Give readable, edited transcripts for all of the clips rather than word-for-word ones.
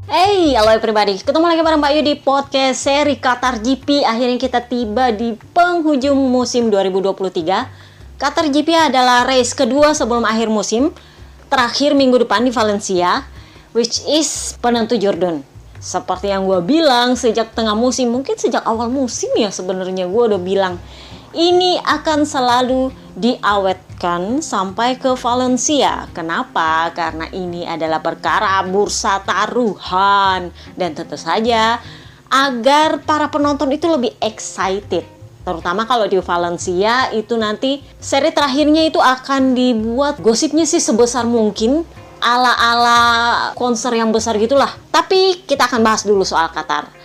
Hey, halo everybody. Ketemu lagi bareng Mbak Yu di podcast seri Qatar GP. Akhirnya kita tiba di penghujung musim 2023. Qatar GP adalah race kedua sebelum akhir musim. Terakhir minggu depan di Valencia, which is penentu Jordan. Seperti yang gue bilang sejak tengah musim, mungkin sejak awal musim ya sebenarnya gue udah bilang. Ini akan selalu diawetkan sampai ke Valencia. Kenapa? Karena ini adalah perkara bursa taruhan. Dan tentu saja agar para penonton itu lebih excited. Terutama kalau di Valencia itu nanti seri terakhirnya itu akan dibuat gosipnya sih sebesar mungkin. Ala-ala konser yang besar gitulah. Tapi kita akan bahas dulu soal Qatar.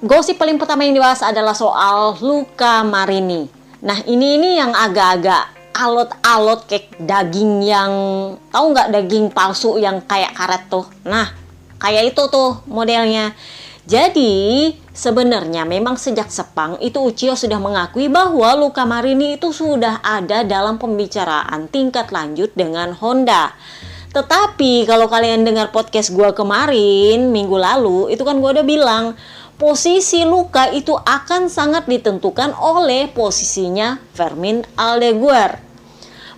Gosip paling pertama yang dibahas adalah soal Luca Marini. Nah ini yang agak-agak alot-alot kayak daging yang, tahu nggak daging palsu yang kayak karet tuh. Nah kayak itu tuh modelnya. Jadi sebenarnya memang sejak Sepang itu Uchiho sudah mengakui bahwa Luca Marini itu sudah ada dalam pembicaraan tingkat lanjut dengan Honda. Tetapi kalau kalian dengar podcast gue kemarin minggu lalu itu kan gue udah bilang posisi Luca itu akan sangat ditentukan oleh posisinya Fermin Aldeguer.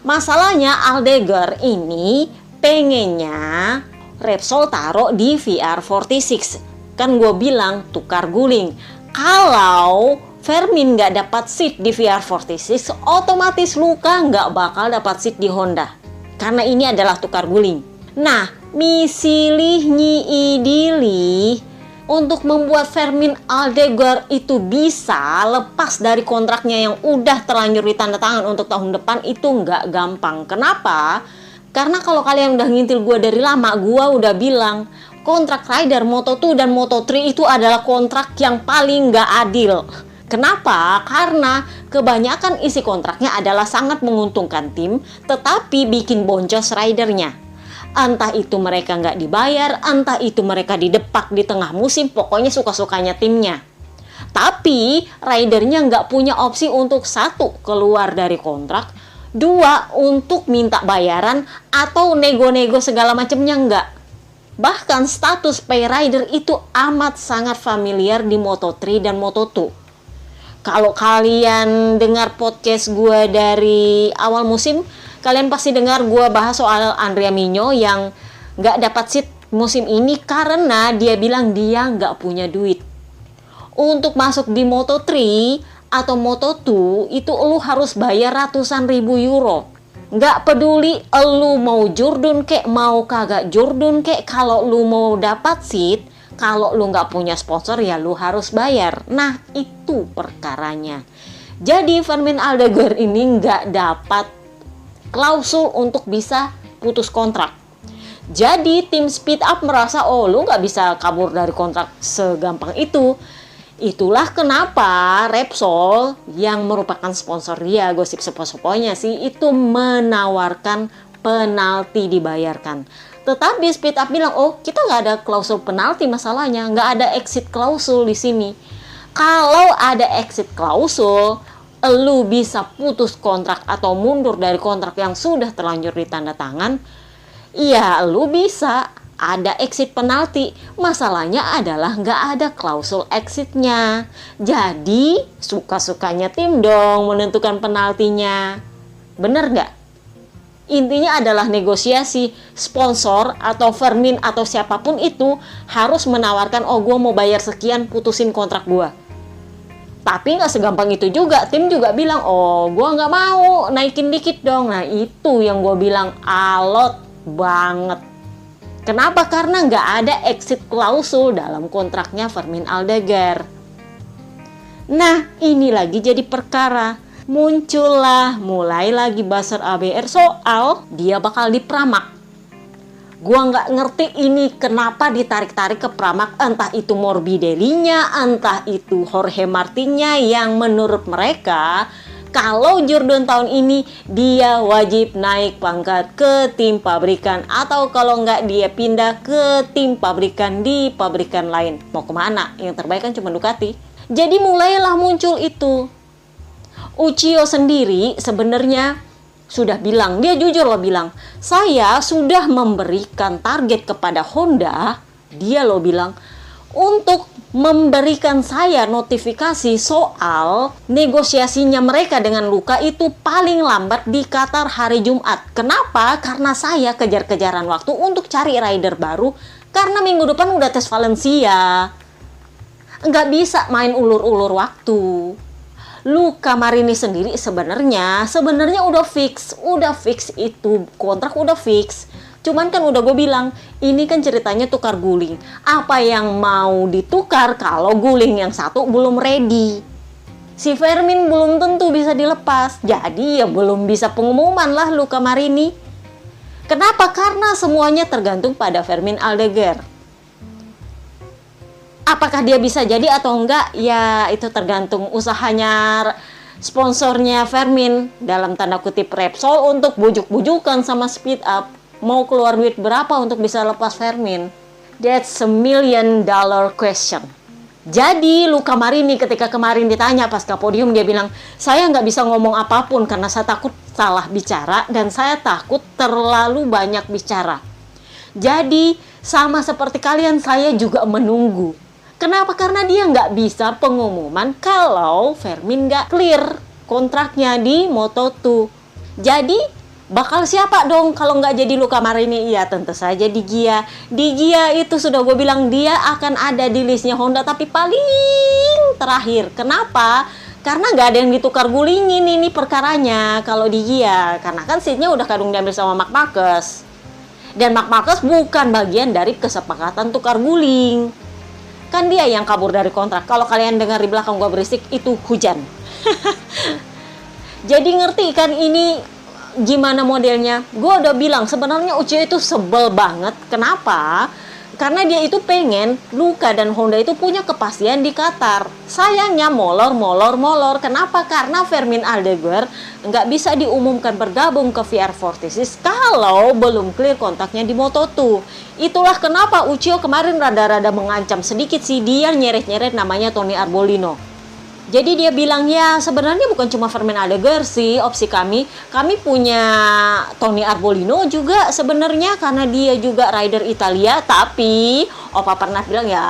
Masalahnya Aldeguer ini pengennya Repsol taruh di VR46. Kan gue bilang tukar guling. Kalau Fermin nggak dapat seat di VR46, otomatis Luca nggak bakal dapat seat di Honda. Karena ini adalah tukar guling. Nah, misilih nyi idilih untuk membuat Fermin Aldeguer itu bisa lepas dari kontraknya yang udah terlanjur ditandatangan untuk tahun depan itu nggak gampang. Kenapa? Karena kalau kalian udah ngintil gue dari lama, gue udah bilang kontrak rider Moto2 dan Moto3 itu adalah kontrak yang paling nggak adil. Kenapa? Karena kebanyakan isi kontraknya adalah sangat menguntungkan tim, tetapi bikin boncos ridernya. Entah itu mereka nggak dibayar, entah itu mereka didepak di tengah musim, pokoknya suka-sukanya timnya. Tapi ridernya nggak punya opsi untuk satu, keluar dari kontrak, dua, untuk minta bayaran atau nego-nego segala macamnya nggak. Bahkan status pay rider itu amat sangat familiar di Moto3 dan Moto2. Kalau kalian dengar podcast gue dari awal musim, kalian pasti dengar gue bahas soal Andrea Migno yang nggak dapat seat musim ini karena dia bilang dia nggak punya duit. Untuk masuk di Moto3 atau Moto2 itu lu harus bayar ratusan ribu euro. Nggak peduli lu mau Jordan kek, mau kagak Jordan kek, kalau lu mau dapat seat, kalau lu nggak punya sponsor ya lu harus bayar. Nah itu perkaranya. Jadi Fermin Aldeguer ini nggak dapat klausul untuk bisa putus kontrak. Jadi tim Speed Up merasa oh lu nggak bisa kabur dari kontrak segampang itu. Itulah kenapa Repsol yang merupakan sponsor dia, gosip sepoi-sepoinya sih, itu menawarkan penalti dibayarkan. Tetapi Speed Up bilang, oh kita nggak ada klausul penalti masalahnya, nggak ada exit klausul di sini. Kalau ada exit klausul, lu bisa putus kontrak atau mundur dari kontrak yang sudah terlanjur ditandatangan, iya lu bisa ada exit penalti. Masalahnya adalah nggak ada klausul exitnya. Jadi suka-sukanya tim dong menentukan penaltinya. Bener nggak? Intinya adalah negosiasi. Sponsor atau Fermin atau siapapun itu harus menawarkan, oh gue mau bayar sekian, putusin kontrak gue. Tapi nggak segampang itu juga. Tim juga bilang, oh gue nggak mau, naikin dikit dong. Nah itu yang gue bilang alot banget. Kenapa? Karena nggak ada exit klausul dalam kontraknya Fermin Aldeguer. Nah ini lagi jadi perkara. Muncullah mulai lagi buzzer ABR soal dia bakal dipramak. Gua nggak ngerti ini kenapa ditarik-tarik ke pramak, entah itu Morbidelli-nya, entah itu Jorge Martin-nya yang menurut mereka kalau Jordan tahun ini dia wajib naik pangkat ke tim pabrikan, atau kalau nggak dia pindah ke tim pabrikan di pabrikan lain. Mau kemana? Yang terbaik kan cuma Ducati. Jadi mulailah muncul itu. Uchiho sendiri sebenarnya sudah bilang, dia jujur loh bilang, saya sudah memberikan target kepada Honda Dia lo bilang untuk memberikan saya notifikasi soal negosiasinya mereka dengan Luka itu paling lambat di Qatar hari Jumat. Kenapa? Karena saya kejar-kejaran waktu untuk cari rider baru karena minggu depan udah tes Valencia. Nggak bisa main ulur-ulur waktu. Luka Marini sendiri sebenarnya udah fix itu kontrak udah fix. Cuman kan udah gue bilang, ini kan ceritanya tukar guling. Apa yang mau ditukar kalau guling yang satu belum ready? Si Fermin belum tentu bisa dilepas. Jadi ya belum bisa pengumuman lah Luka Marini. Kenapa? Karena semuanya tergantung pada Fermin Aldeguer. Apakah dia bisa jadi atau enggak? Ya itu tergantung usahanya sponsornya Fermin. Dalam tanda kutip Repsol untuk bujuk-bujukan sama Speed Up. Mau keluar duit berapa untuk bisa lepas Fermin? That's $1 million question. Jadi Luka Marini ketika kemarin ditanya pas ke podium, dia bilang, saya nggak bisa ngomong apapun karena saya takut salah bicara dan saya takut terlalu banyak bicara. Jadi sama seperti kalian, saya juga menunggu. Kenapa? Karena dia nggak bisa pengumuman kalau Fermin nggak clear kontraknya di Moto2. Jadi bakal siapa dong kalau nggak jadi Luka Marini? Iya tentu saja di Gia. Di Gia itu sudah gue bilang dia akan ada di listnya Honda tapi paling terakhir. Kenapa? Karena nggak ada yang ditukar gulingin ini perkaranya kalau di Gia. Karena kan seatnya udah kadung diambil sama Marc Marquez. Dan Marc Marquez bukan bagian dari kesepakatan tukar guling. Kan dia yang kabur dari kontrak. Kalau kalian dengar di belakang gue berisik, itu hujan. Jadi ngerti kan ini gimana modelnya? Gue udah bilang sebenarnya Uchiho itu sebel banget. Kenapa? Karena dia itu pengen Luka dan Honda itu punya kepastian di Qatar. Sayangnya molor. Kenapa? Karena Fermin Aldeguer nggak bisa diumumkan bergabung ke VR46 kalau belum clear kontaknya di Moto2. Itulah kenapa Uchiho kemarin rada-rada mengancam sedikit sih, dia nyeret-nyeret namanya Tony Arbolino. Jadi dia bilang, ya sebenarnya bukan cuma Fermin Aldeguer sih opsi kami. Kami punya Tony Arbolino juga sebenarnya karena dia juga rider Italia. Tapi Opa pernah bilang ya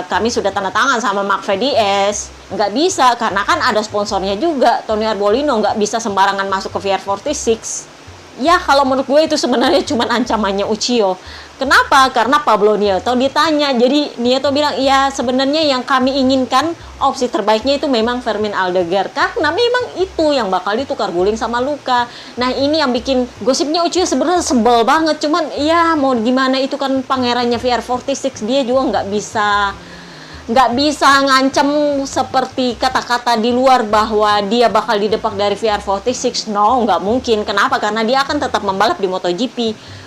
kami sudah tanda tangan sama Marc VDS. Nggak bisa karena kan ada sponsornya juga. Tony Arbolino nggak bisa sembarangan masuk ke VR46. Ya kalau menurut gue itu sebenarnya cuma ancamannya Uchiho. Kenapa? Karena Pablo Nieto ditanya. Jadi Nieto bilang, iya sebenarnya yang kami inginkan opsi terbaiknya itu memang Fermin Aldeguer. Karena memang itu yang bakal ditukar guling sama Luka. Nah ini yang bikin gosipnya Uchiho sebenarnya sebel banget. Cuman ya mau gimana, itu kan pangerannya VR46. Dia juga nggak bisa ngancem seperti kata-kata di luar bahwa dia bakal didepak dari VR46. No, nggak mungkin. Kenapa? Karena dia akan tetap membalap di MotoGP.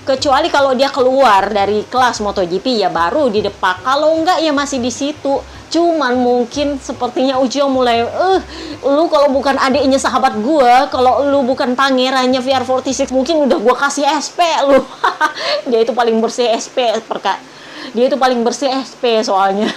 Kecuali kalau dia keluar dari kelas MotoGP ya baru didepak. Kalau nggak ya masih di situ. Cuman mungkin sepertinya Uchiho mulai, lu kalau bukan adiknya sahabat gue, kalau lu bukan pangerannya VR46, mungkin udah gue kasih SP lu. Dia itu paling bersih SP, dia itu paling bersih SP soalnya.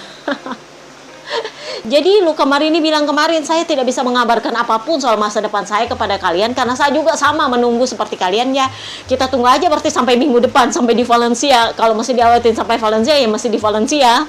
Jadi Luka Marini bilang kemarin, saya tidak bisa mengabarkan apapun soal masa depan saya kepada kalian karena saya juga sama menunggu seperti kalian ya. Kita tunggu aja berarti sampai minggu depan, sampai di Valencia. Kalau masih diawatin sampai Valencia ya masih di Valencia.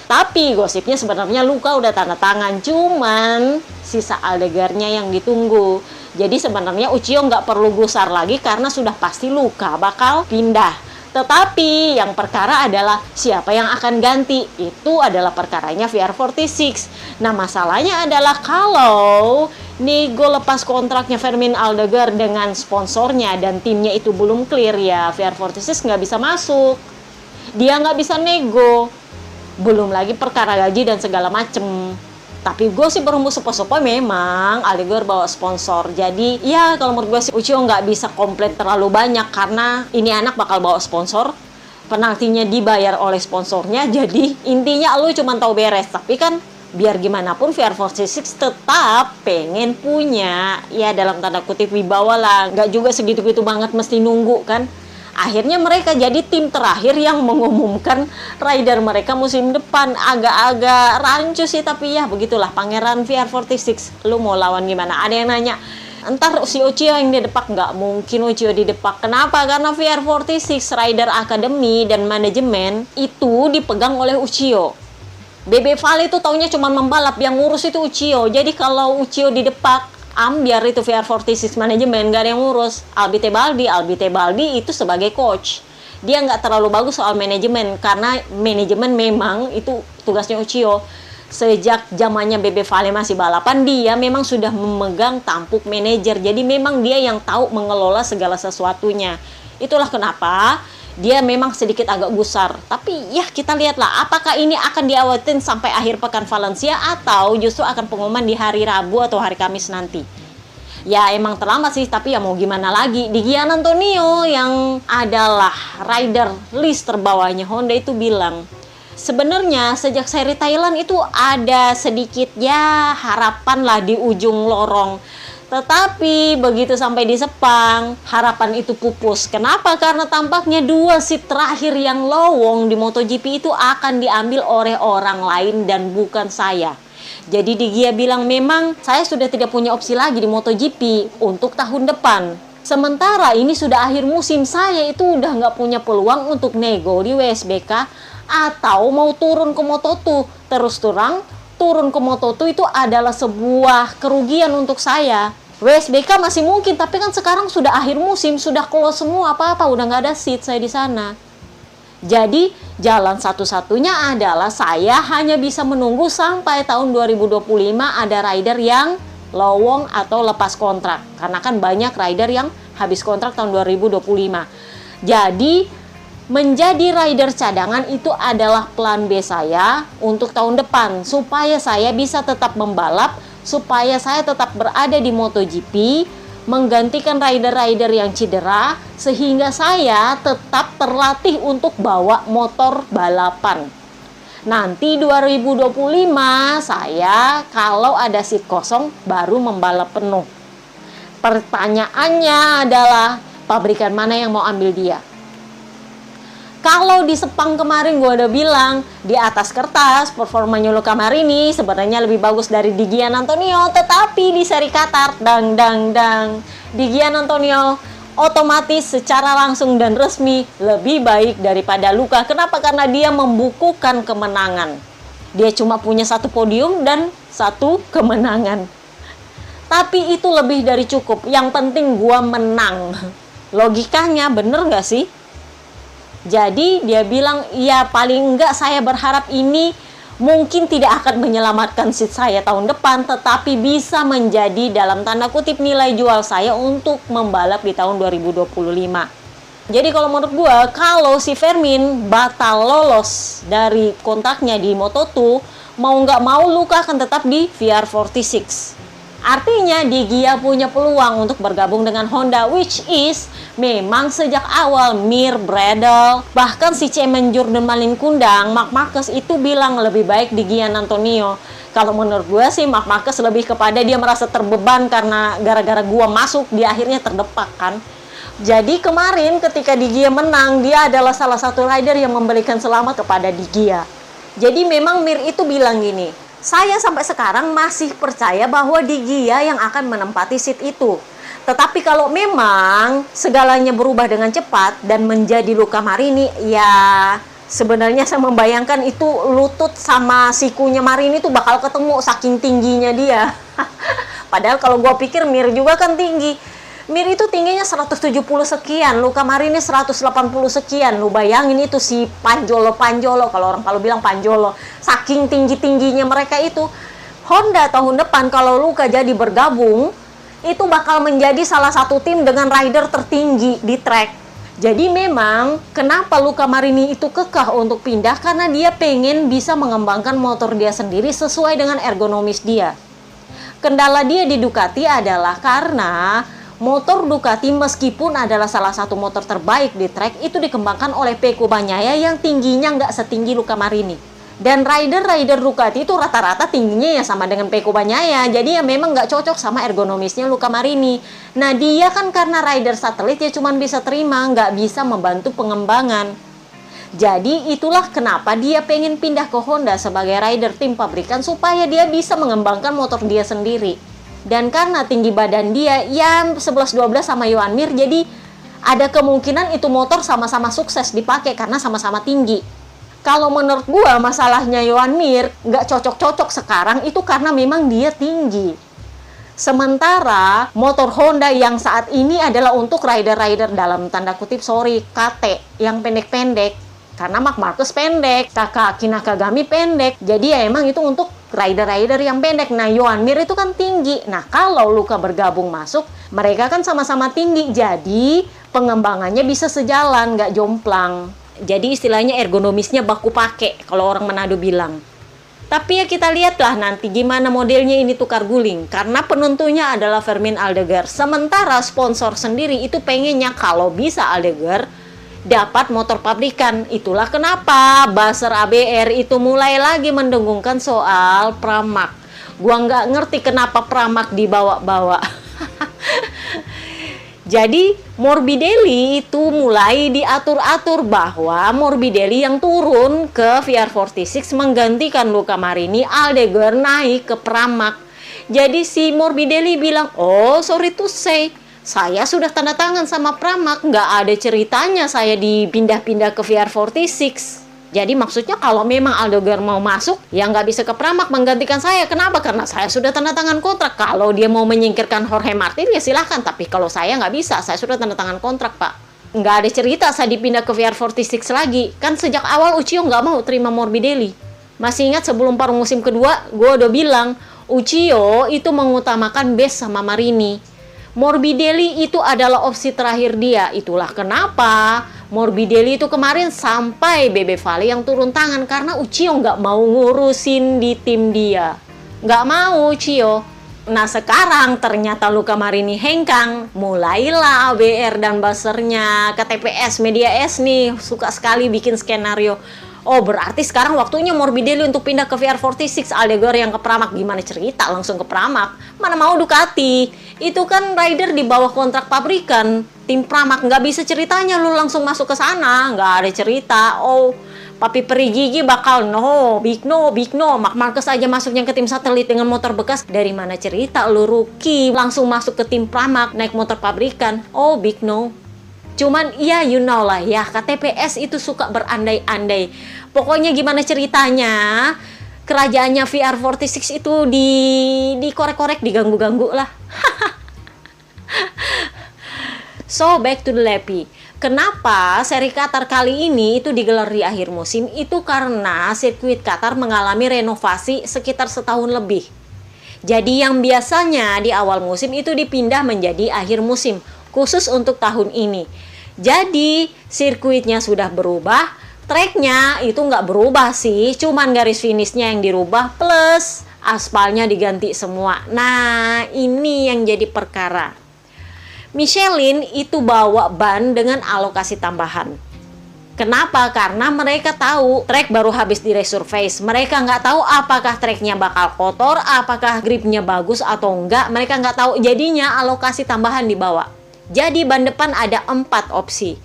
Tapi gosipnya sebenarnya Luka udah tanda tangan, cuman sisa Aldeguernya yang ditunggu. Jadi sebenarnya Uchiho nggak perlu gusar lagi karena sudah pasti Luka bakal pindah. Tetapi yang perkara adalah siapa yang akan ganti. Itu adalah perkaranya VR46. Nah masalahnya adalah kalau nego lepas kontraknya Fermin Aldeguer dengan sponsornya dan timnya itu belum clear, ya VR46 nggak bisa masuk. Dia nggak bisa nego. Belum lagi perkara gaji dan segala macem. Tapi gue sih berembus sepoi-sepoi memang Aldeguer bawa sponsor. Jadi ya kalau menurut gue sih Uchiho nggak bisa komplain terlalu banyak karena ini anak bakal bawa sponsor. Penaltinya dibayar oleh sponsornya. Jadi intinya lu cuma tahu beres. Tapi kan biar gimana pun VR46 tetap pengen punya ya dalam tanda kutip wibawa lah. Nggak juga segitu-gitu banget mesti nunggu kan. Akhirnya mereka jadi tim terakhir yang mengumumkan rider mereka musim depan. Agak-agak rancu sih, tapi ya begitulah pangeran VR46. Lu mau lawan gimana? Ada yang nanya, Entar si Uchiho yang didepak, nggak mungkin Uchiho didepak. Kenapa? Karena VR46 Rider Academy dan manajemen itu dipegang oleh Uchiho. BB Valley itu taunya cuma membalap, yang ngurus itu Uchiho. Jadi kalau Uchiho didepak, ambiar itu VR46 manajemen, nggak ada yang ngurus. Albi Tebaldi itu sebagai coach. Dia nggak terlalu bagus soal manajemen, karena manajemen memang itu tugasnya Uchiho. Sejak zamannya BB Valley masih balapan, dia memang sudah memegang tampuk manajer. Jadi memang dia yang tahu mengelola segala sesuatunya. Itulah kenapa dia memang sedikit agak gusar. Tapi ya kita lihatlah apakah ini akan diawatin sampai akhir pekan Valencia atau justru akan pengumuman di hari Rabu atau hari Kamis nanti. Ya emang terlambat sih, tapi ya mau gimana lagi. Di Gian Antonio yang adalah rider list terbawahnya Honda itu bilang, sebenarnya sejak seri Thailand itu ada sedikit ya harapan lah di ujung lorong. Tetapi begitu sampai di Sepang, harapan itu pupus. Kenapa? Karena tampaknya 2 seat terakhir yang lowong di MotoGP itu akan diambil oleh orang lain dan bukan saya. Jadi Di Gia bilang memang saya sudah tidak punya opsi lagi di MotoGP untuk tahun depan. Sementara ini sudah akhir musim, saya itu udah nggak punya peluang untuk nego di WSBK atau mau turun ke Moto2. Terus terang, turun ke Moto2 itu adalah sebuah kerugian untuk saya. WSBK masih mungkin, tapi kan sekarang sudah akhir musim, sudah close semua, apa-apa, udah nggak ada seat saya di sana. Jadi, jalan satu-satunya adalah saya hanya bisa menunggu sampai tahun 2025 ada rider yang lowong atau lepas kontrak. Karena kan banyak rider yang habis kontrak tahun 2025. Jadi, menjadi rider cadangan itu adalah plan B saya untuk tahun depan. Supaya saya bisa tetap membalap, supaya saya tetap berada di MotoGP, menggantikan rider-rider yang cedera, sehingga saya tetap terlatih untuk bawa motor balapan. Nanti 2025 saya kalau ada seat kosong baru membalap penuh. Pertanyaannya adalah pabrikan mana yang mau ambil dia? Kalau di Sepang kemarin gue udah bilang, di atas kertas performanya Luca Marini sebenarnya lebih bagus dari Di Gian Antonio, tetapi di seri Qatar, Di Gian Antonio otomatis secara langsung dan resmi lebih baik daripada Luca. Kenapa? Karena dia membukukan kemenangan. Dia cuma punya 1 podium dan 1 kemenangan. Tapi itu lebih dari cukup. Yang penting gue menang. Logikanya bener gak sih? Jadi dia bilang, ya paling enggak saya berharap ini mungkin tidak akan menyelamatkan seat saya tahun depan, tetapi bisa menjadi dalam tanda kutip nilai jual saya untuk membalap di tahun 2025. Jadi kalau menurut gue, kalau si Vermin batal lolos dari kontraknya di Moto2, mau nggak mau Luca akan tetap di VR46. Artinya Di Gia punya peluang untuk bergabung dengan Honda, which is memang sejak awal Mir Bradle, bahkan si cemen Jordan Malin Kundang, Marc Marquez itu bilang lebih baik Di Gian Antonio. Kalau menurut gue sih Marc Marquez lebih kepada dia merasa terbeban karena gara-gara gue masuk dia akhirnya terdepak kan. Jadi kemarin ketika Di Gia menang, dia adalah salah satu rider yang memberikan selamat kepada Di Gia. Jadi memang Mir itu bilang gini, saya sampai sekarang masih percaya bahwa Di Gia yang akan menempati seat itu. Tetapi kalau memang segalanya berubah dengan cepat dan menjadi Luca Marini, ya sebenarnya saya membayangkan itu lutut sama sikunya Marini itu bakal ketemu saking tingginya dia. Padahal kalau gue pikir Mir juga kan tinggi. Mir itu tingginya 170 sekian, Luca Marini 180 sekian. Lu bayangin itu si Panjolo, kalau orang Palu bilang Panjolo. Saking tinggi-tingginya mereka itu. Honda tahun depan kalau Luca jadi bergabung, itu bakal menjadi salah satu tim dengan rider tertinggi di track. Jadi memang kenapa Luca Marini itu kekeh untuk pindah, karena dia pengen bisa mengembangkan motor dia sendiri sesuai dengan ergonomis dia. Kendala dia di Ducati adalah karena motor Ducati meskipun adalah salah satu motor terbaik di track, itu dikembangkan oleh Pecco Bagnaia yang tingginya nggak setinggi Luca Marini. Dan rider-rider Ducati itu rata-rata tingginya ya sama dengan Pecco Bagnaia, jadi ya memang nggak cocok sama ergonomisnya Luca Marini. Nah dia kan karena rider satelit ya cuma bisa terima, nggak bisa membantu pengembangan. Jadi itulah kenapa dia pengen pindah ke Honda sebagai rider tim pabrikan supaya dia bisa mengembangkan motor dia sendiri. Dan karena tinggi badan dia ya 11-12 sama Joan Mir, jadi ada kemungkinan itu motor sama-sama sukses dipakai karena sama-sama tinggi. Kalau menurut gua masalahnya Joan Mir nggak cocok-cocok sekarang itu karena memang dia tinggi. Sementara motor Honda yang saat ini adalah untuk rider-rider dalam tanda kutip KT yang pendek-pendek. Karena Marc Marquez pendek, Takaaki Nakagami pendek. Jadi ya emang itu untuk rider-rider yang pendek. Nah, Joan Mir itu kan tinggi. Nah, kalau Luca bergabung masuk, mereka kan sama-sama tinggi. Jadi pengembangannya bisa sejalan, nggak jomplang. Jadi istilahnya ergonomisnya baku pakai, kalau orang Manado bilang. Tapi ya kita lihatlah nanti gimana modelnya ini tukar guling. Karena penentunya adalah Fermin Aldeguer. Sementara sponsor sendiri itu pengennya kalau bisa Aldeguer dapat motor pabrikan. Itulah kenapa buzzer ABR itu mulai lagi mendengungkan soal Pramac. Gua nggak ngerti kenapa Pramac dibawa-bawa. Jadi Morbidelli itu mulai diatur-atur bahwa Morbidelli yang turun ke VR46 menggantikan Luca Marini, Aldeguer naik ke Pramac. Jadi si Morbidelli bilang, oh sorry to say, saya sudah tanda tangan sama Pramac, nggak ada ceritanya saya dipindah-pindah ke VR46. Jadi maksudnya kalau memang Aldeguer mau masuk, ya nggak bisa ke Pramac menggantikan saya. Kenapa? Karena saya sudah tanda tangan kontrak. Kalau dia mau menyingkirkan Jorge Martin, ya silahkan. Tapi kalau saya nggak bisa, saya sudah tanda tangan kontrak, Pak. Nggak ada cerita saya dipindah ke VR46 lagi. Kan sejak awal Uchiho nggak mau terima Morbidelli. Masih ingat sebelum paruh musim kedua, gue udah bilang, Uchiho itu mengutamakan base sama Marini. Morbidelli itu adalah opsi terakhir dia. Itulah kenapa Morbidelli itu kemarin sampai Bebe Vale yang turun tangan karena Uchiho nggak mau ngurusin di tim dia. Nggak mau Uchiho. Nah sekarang ternyata Luca Marini hengkang. Mulailah ABR dan buzzernya ke TPS, Media S nih suka sekali bikin skenario. Oh berarti sekarang waktunya Morbidelli untuk pindah ke VR46, Aldeguer yang ke Pramac. Gimana cerita langsung ke Pramac? Mana mau Ducati? Itu kan rider di bawah kontrak pabrikan. Tim Pramac nggak bisa ceritanya lu langsung masuk ke sana. Nggak ada cerita. Oh Papi Perigigi bakal big no. Marc Marquez aja masuknya ke tim satelit dengan motor bekas. Dari mana cerita lu rookie langsung masuk ke tim Pramac naik motor pabrikan? Oh big no. Cuman ya you know lah ya, KTPS itu suka berandai-andai. Pokoknya gimana ceritanya kerajaannya VR46 itu dikorek-korek, diganggu-ganggu lah. So back to the Lepi. Kenapa seri Qatar kali ini itu digelar di akhir musim? Itu karena sirkuit Qatar mengalami renovasi sekitar setahun lebih. Jadi yang biasanya di awal musim itu dipindah menjadi akhir musim, khusus untuk tahun ini. Jadi sirkuitnya sudah berubah, tracknya itu nggak berubah sih, cuman garis finishnya yang dirubah plus aspalnya diganti semua. Nah ini yang jadi perkara. Michelin itu bawa ban dengan alokasi tambahan. Kenapa? Karena mereka tahu track baru habis di resurface. Mereka nggak tahu apakah tracknya bakal kotor, apakah gripnya bagus atau enggak. Mereka nggak tahu, jadinya alokasi tambahan dibawa. Jadi ban depan ada 4 opsi.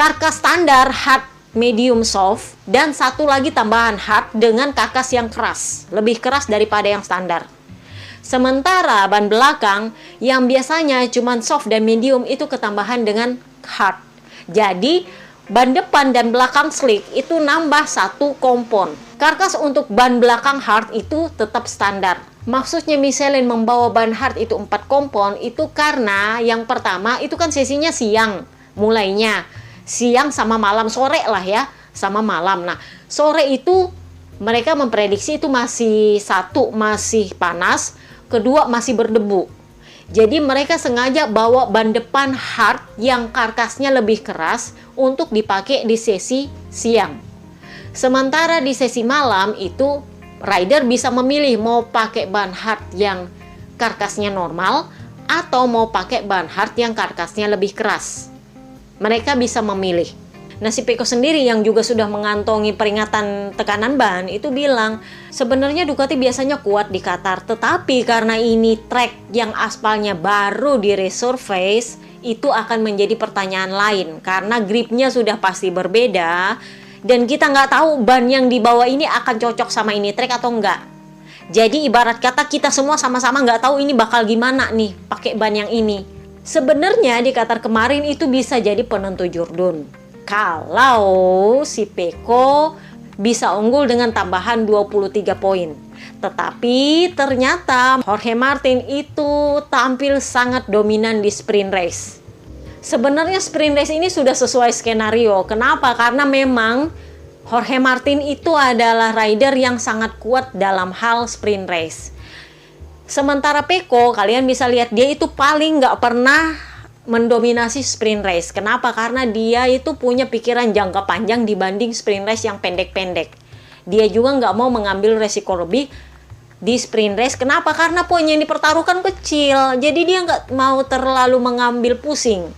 Karkas standar, hard, medium, soft. Dan satu lagi tambahan hard dengan karkas yang keras. Lebih keras daripada yang standar. Sementara ban belakang yang biasanya cuma soft dan medium itu ketambahan dengan hard. Jadi ban depan dan belakang slick itu nambah 1 kompon. Karkas untuk ban belakang hard itu tetap standar. Maksudnya Michelin membawa ban hard itu 4 kompon itu karena yang pertama itu kan sesinya siang mulainya. Siang sama malam, sore lah ya, sama malam. Nah, sore itu mereka memprediksi itu masih panas, kedua masih berdebu. Jadi mereka sengaja bawa ban depan hard yang karkasnya lebih keras untuk dipakai di sesi siang. Sementara di sesi malam itu rider bisa memilih mau pakai ban hard yang karkasnya normal atau mau pakai ban hard yang karkasnya lebih keras. Mereka bisa memilih. Nah si Pecco sendiri yang juga sudah mengantongi peringatan tekanan ban itu bilang sebenarnya Ducati biasanya kuat di Qatar, tetapi karena ini track yang aspalnya baru di resurface itu akan menjadi pertanyaan lain karena gripnya sudah pasti berbeda dan kita nggak tahu ban yang dibawa ini akan cocok sama ini track atau enggak. Jadi ibarat kata kita semua sama-sama nggak tahu ini bakal gimana nih pakai ban yang ini. Sebenarnya di Qatar kemarin itu bisa jadi penentu Jurdun. Kalau si Pecco bisa unggul dengan tambahan 23 poin. Tetapi ternyata Jorge Martin itu tampil sangat dominan di sprint race. Sebenarnya sprint race ini sudah sesuai skenario. Kenapa? Karena memang Jorge Martin itu adalah rider yang sangat kuat dalam hal sprint race. Sementara Pecco, kalian bisa lihat dia itu paling nggak pernah mendominasi sprint race. Kenapa? Karena dia itu punya pikiran jangka panjang dibanding sprint race yang pendek-pendek. Dia juga nggak mau mengambil resiko lebih di sprint race. Kenapa? Karena poin yang dipertaruhkan kecil. Jadi dia nggak mau terlalu mengambil pusing.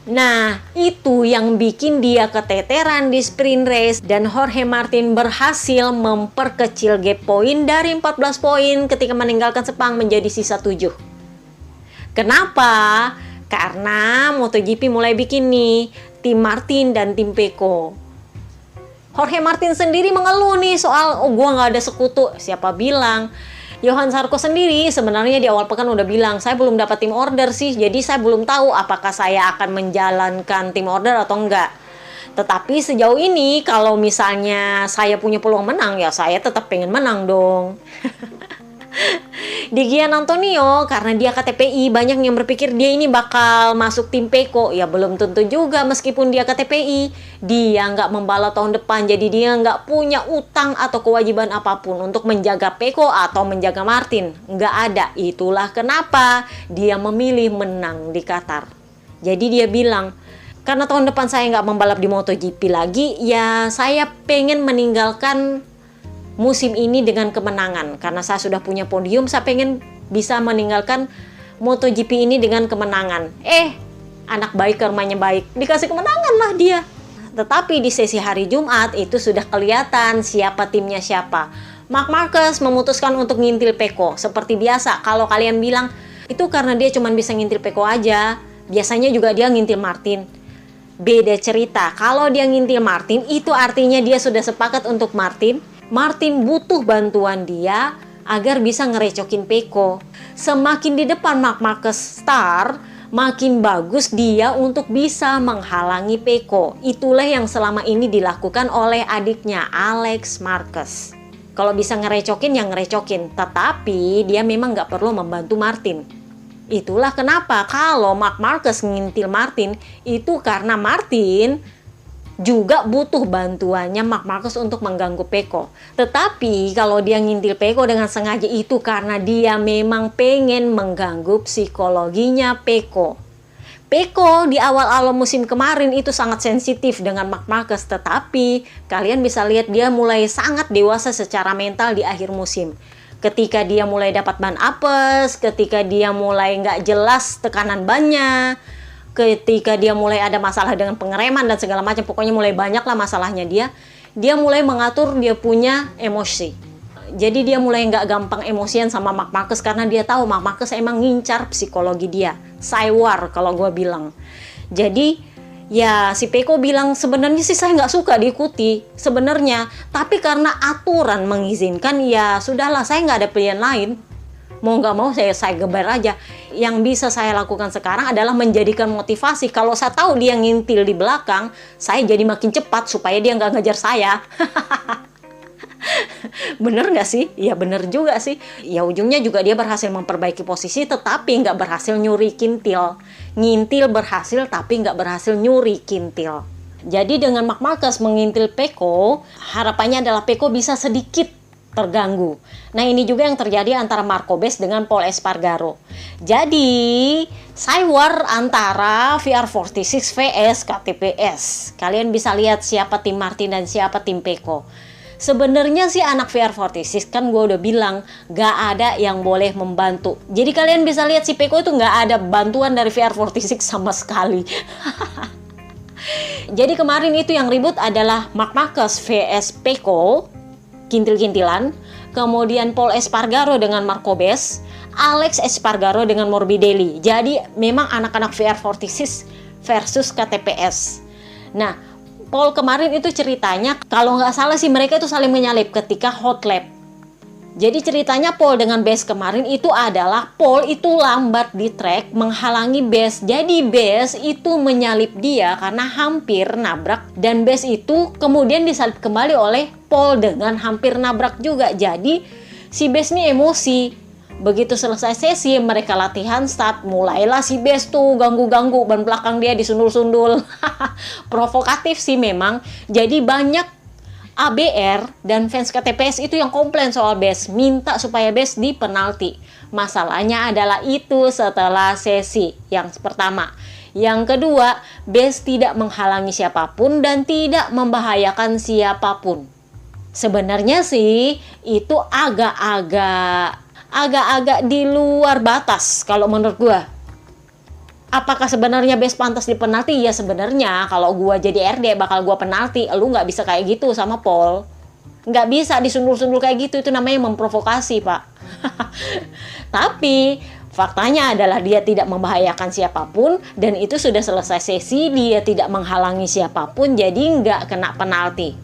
Nah, itu yang bikin dia keteteran di sprint race dan Jorge Martin berhasil memperkecil gap poin dari 14 poin ketika meninggalkan Sepang menjadi sisa 7. Kenapa? Karena MotoGP mulai bikin nih tim Martin dan tim Pecco. Jorge Martin sendiri mengeluh nih soal gua nggak ada sekutu. Siapa bilang? Johan Zarco sendiri sebenarnya di awal pekan udah bilang, saya belum dapat tim order sih, jadi saya belum tahu apakah saya akan menjalankan tim order atau enggak. Tetapi sejauh ini kalau misalnya saya punya peluang menang, ya saya tetap pengen menang dong. Di Gian Antonio, karena dia KTPI, banyak yang berpikir dia ini bakal masuk tim Pecco. Ya belum tentu juga, meskipun dia KTPI, dia nggak membalap tahun depan, jadi dia nggak punya utang atau kewajiban apapun untuk menjaga Pecco atau menjaga Martin. Nggak ada. Itulah kenapa dia memilih menang di Qatar. Jadi dia bilang, karena tahun depan saya nggak membalap di MotoGP lagi, ya saya pengen meninggalkan musim ini dengan kemenangan. Karena saya sudah punya podium, saya pengen bisa meninggalkan MotoGP ini dengan kemenangan. Anak baik karmanya baik, dikasih kemenangan lah dia. Tetapi di sesi hari Jumat itu sudah kelihatan siapa timnya siapa. Marc Marquez memutuskan untuk ngintil Pecco. Seperti biasa, kalau kalian bilang itu karena dia cuma bisa ngintil Pecco aja, biasanya juga dia ngintil Martin. Beda cerita, kalau dia ngintil Martin itu artinya dia sudah sepakat untuk Martin butuh bantuan dia agar bisa ngerecokin Pecco. Semakin di depan Marc Marquez start, makin bagus dia untuk bisa menghalangi Pecco. Itulah yang selama ini dilakukan oleh adiknya Alex Marquez. Kalau bisa ngerecokin, ya ngerecokin. Tetapi dia memang nggak perlu membantu Martin. Itulah kenapa kalau Marc Marquez ngintil Martin, itu karena Martin juga butuh bantuannya Marc Marquez untuk mengganggu Pecco. Tetapi kalau dia ngintil Pecco dengan sengaja itu karena dia memang pengen mengganggu psikologinya Pecco. Pecco di awal-awal musim kemarin itu sangat sensitif dengan Marc Marquez, tetapi kalian bisa lihat dia mulai sangat dewasa secara mental di akhir musim. Ketika dia mulai dapat ban apes, ketika dia mulai nggak jelas tekanan bannya, ketika dia mulai ada masalah dengan pengereman dan segala macam, pokoknya mulai banyak lah masalahnya dia mulai mengatur dia punya emosi. Jadi dia mulai nggak gampang emosian sama Marc Marquez karena dia tahu Marc Marquez emang ngincar psikologi dia. Saywar kalau gue bilang. Jadi ya si Pecco bilang sebenarnya sih saya nggak suka diikuti sebenarnya, tapi karena aturan mengizinkan ya sudahlah, saya nggak ada pilihan lain. Mau nggak mau saya geber aja. Yang bisa saya lakukan sekarang adalah menjadikan motivasi. Kalau saya tahu dia ngintil di belakang, saya jadi makin cepat supaya dia nggak ngejar saya. Bener nggak sih? Ya bener juga sih. Ya ujungnya juga dia berhasil memperbaiki posisi, tetapi nggak berhasil nyuri kintil. Ngintil berhasil, tapi nggak berhasil nyuri kintil. Jadi dengan Marc Marquez mengintil Pecco, harapannya adalah Pecco bisa sedikit terganggu. Nah ini juga yang terjadi antara Marco Bes dengan Pol Espargaro. Jadi saywar antara VR46 vs KTPS. Kalian bisa lihat siapa tim Martin dan siapa tim Pecco. Sebenarnya sih anak VR46 kan gue udah bilang gak ada yang boleh membantu. Jadi kalian bisa lihat si Pecco itu gak ada bantuan dari VR46 sama sekali. Jadi kemarin itu yang ribut adalah Marc Marquez vs Pecco, kintil-kintilan. Kemudian Pol Espargaro dengan Marco Bes, Alex Espargaro dengan Morbidelli. Jadi memang anak-anak VR46 versus KTPS. Nah, Pol kemarin itu ceritanya kalau nggak salah sih mereka itu saling menyalip ketika hot lap. Jadi ceritanya Paul dengan Bess kemarin itu adalah Paul itu lambat di track menghalangi Bess. Jadi Bess itu menyalip dia karena hampir nabrak. Dan Bess itu kemudian disalip kembali oleh Paul dengan hampir nabrak juga. Jadi si Bess ini emosi. Begitu selesai sesi mereka latihan start, mulailah si Bess tuh ganggu-ganggu ban belakang dia disundul-sundul. Provokatif sih memang. Jadi banyak ABR dan fans KTPS itu yang komplain soal Bess, minta supaya Bess di penalti. Masalahnya adalah itu setelah sesi yang pertama. Yang kedua, Bess tidak menghalangi siapapun dan tidak membahayakan siapapun. Sebenarnya sih itu agak-agak di luar batas kalau menurut gua. Apakah sebenarnya Bess pantas di penalti? Ya sebenarnya kalau gua jadi RD bakal gua penalti. Lu nggak bisa kayak gitu sama Paul. Nggak bisa disundul-sundul kayak gitu, itu namanya memprovokasi, Pak. Tapi faktanya adalah dia tidak membahayakan siapapun dan itu sudah selesai sesi, dia tidak menghalangi siapapun, jadi nggak kena penalti.